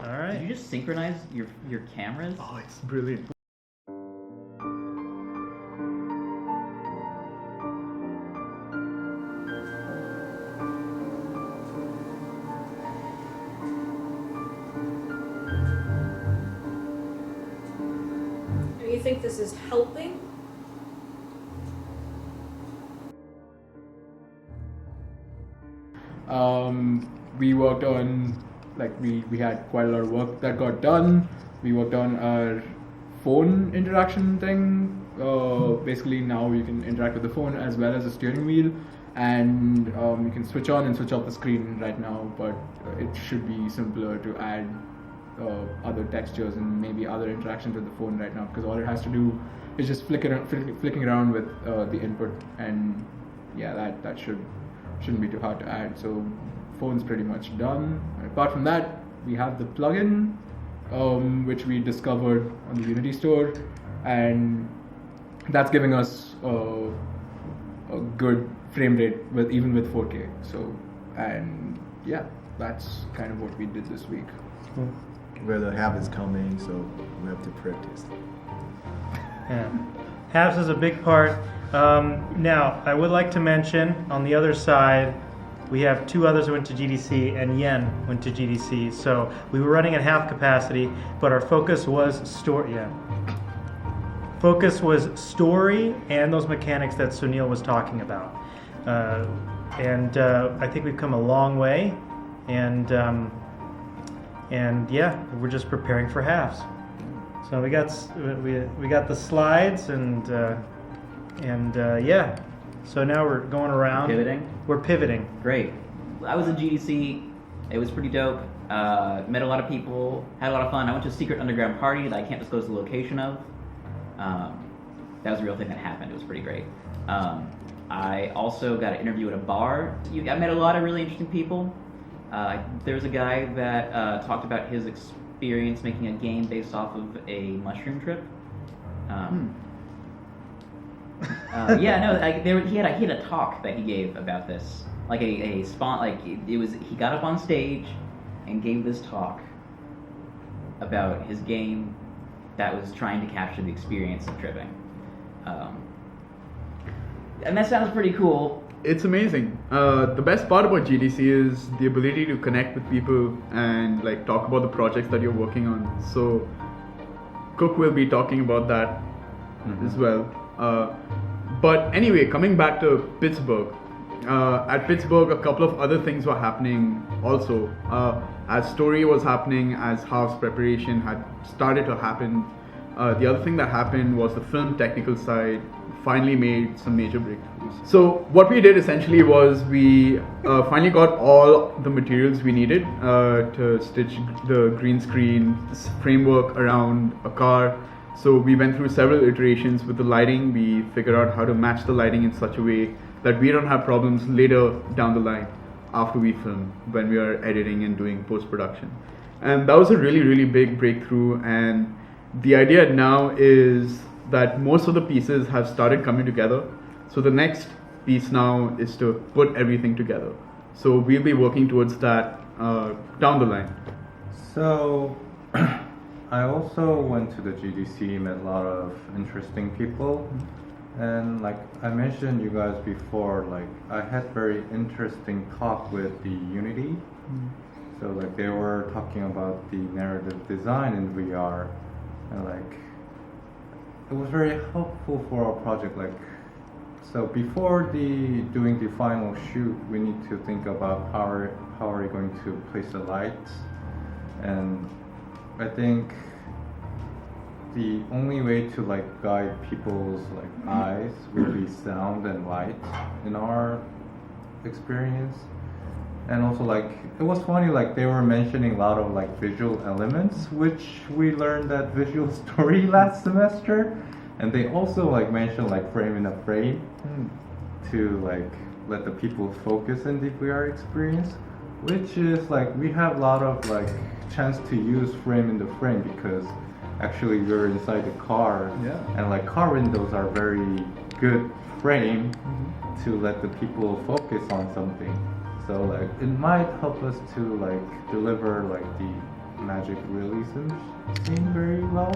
All right. Did you just synchronize your cameras? Oh, it's brilliant. Do you think this is helping? We worked on, we had quite a lot of work that got done. We worked on our phone interaction thing. Basically now you can interact with the phone as well as the steering wheel, and you can switch on and switch off the screen right now, but it should be simpler to add other textures and maybe other interactions with the phone right now, because all it has to do is just flicking around with the input, and yeah, that shouldn't be too hard to add. So phone's pretty much done. Apart from that, we have the plugin which we discovered on the Unity store, and that's giving us a good frame rate even with 4K. So, and yeah, that's kind of what we did this week. Cool. Where the Halves is coming, so we have to practice. Yeah. Halves is a big part. Now, I would like to mention on the other side, we have two others who went to GDC, and Yen went to GDC. So we were running at half capacity, but our focus was story. Yeah. Focus was story and those mechanics that Sunil was talking about. And I think we've come a long way, and yeah, we're just preparing for halves. So we got the slides, and yeah. So now we're going around. Pivoting? We're pivoting. Great. I was in GDC. It was pretty dope. Met a lot of people. Had a lot of fun. I went to a secret underground party that I can't disclose the location of. That was a real thing that happened. It was pretty great. I also got an interview at a bar. I met a lot of really interesting people. There was a guy that talked about his experience making a game based off of a mushroom trip. Yeah, no, he had a talk that he gave about this, like he got up on stage and gave this talk about his game that was trying to capture the experience of tripping, and that sounds pretty cool. It's amazing. The best part about GDC is the ability to connect with people and talk about the projects that you're working on. So Cook will be talking about that as well. But anyway, coming back to Pittsburgh. At Pittsburgh, a couple of other things were happening also. As story was happening, as Halves preparation had started to happen, the other thing that happened was the film technical side finally made some major breakthroughs. So what we did essentially was we finally got all the materials we needed to stitch the green screen framework around a car. So we went through several iterations with the lighting. We figured out how to match the lighting in such a way that we don't have problems later down the line after we film, when we are editing and doing post-production. And that was a really, really big breakthrough. And the idea now is that most of the pieces have started coming together. So the next piece now is to put everything together. So we'll be working towards that down the line. So I also went to the GDC, met a lot of interesting people, and like I mentioned you guys before, I had very interesting talk with the Unity. So they were talking about the narrative design in VR, and it was very helpful for our project. So before doing the final shoot, we need to think about how are we going to place the lights, and I think the only way to guide people's eyes will be sound and light in our experience. And also it was funny, they were mentioning a lot of visual elements, which we learned at Visual Story last semester, and they also mentioned frame in a frame to let the people focus in the VR experience, which is we have a lot of chance to use frame in the frame because actually we're inside the car, and car windows are very good frame to let the people focus on something. So it might help us to deliver the magic realism scene very well.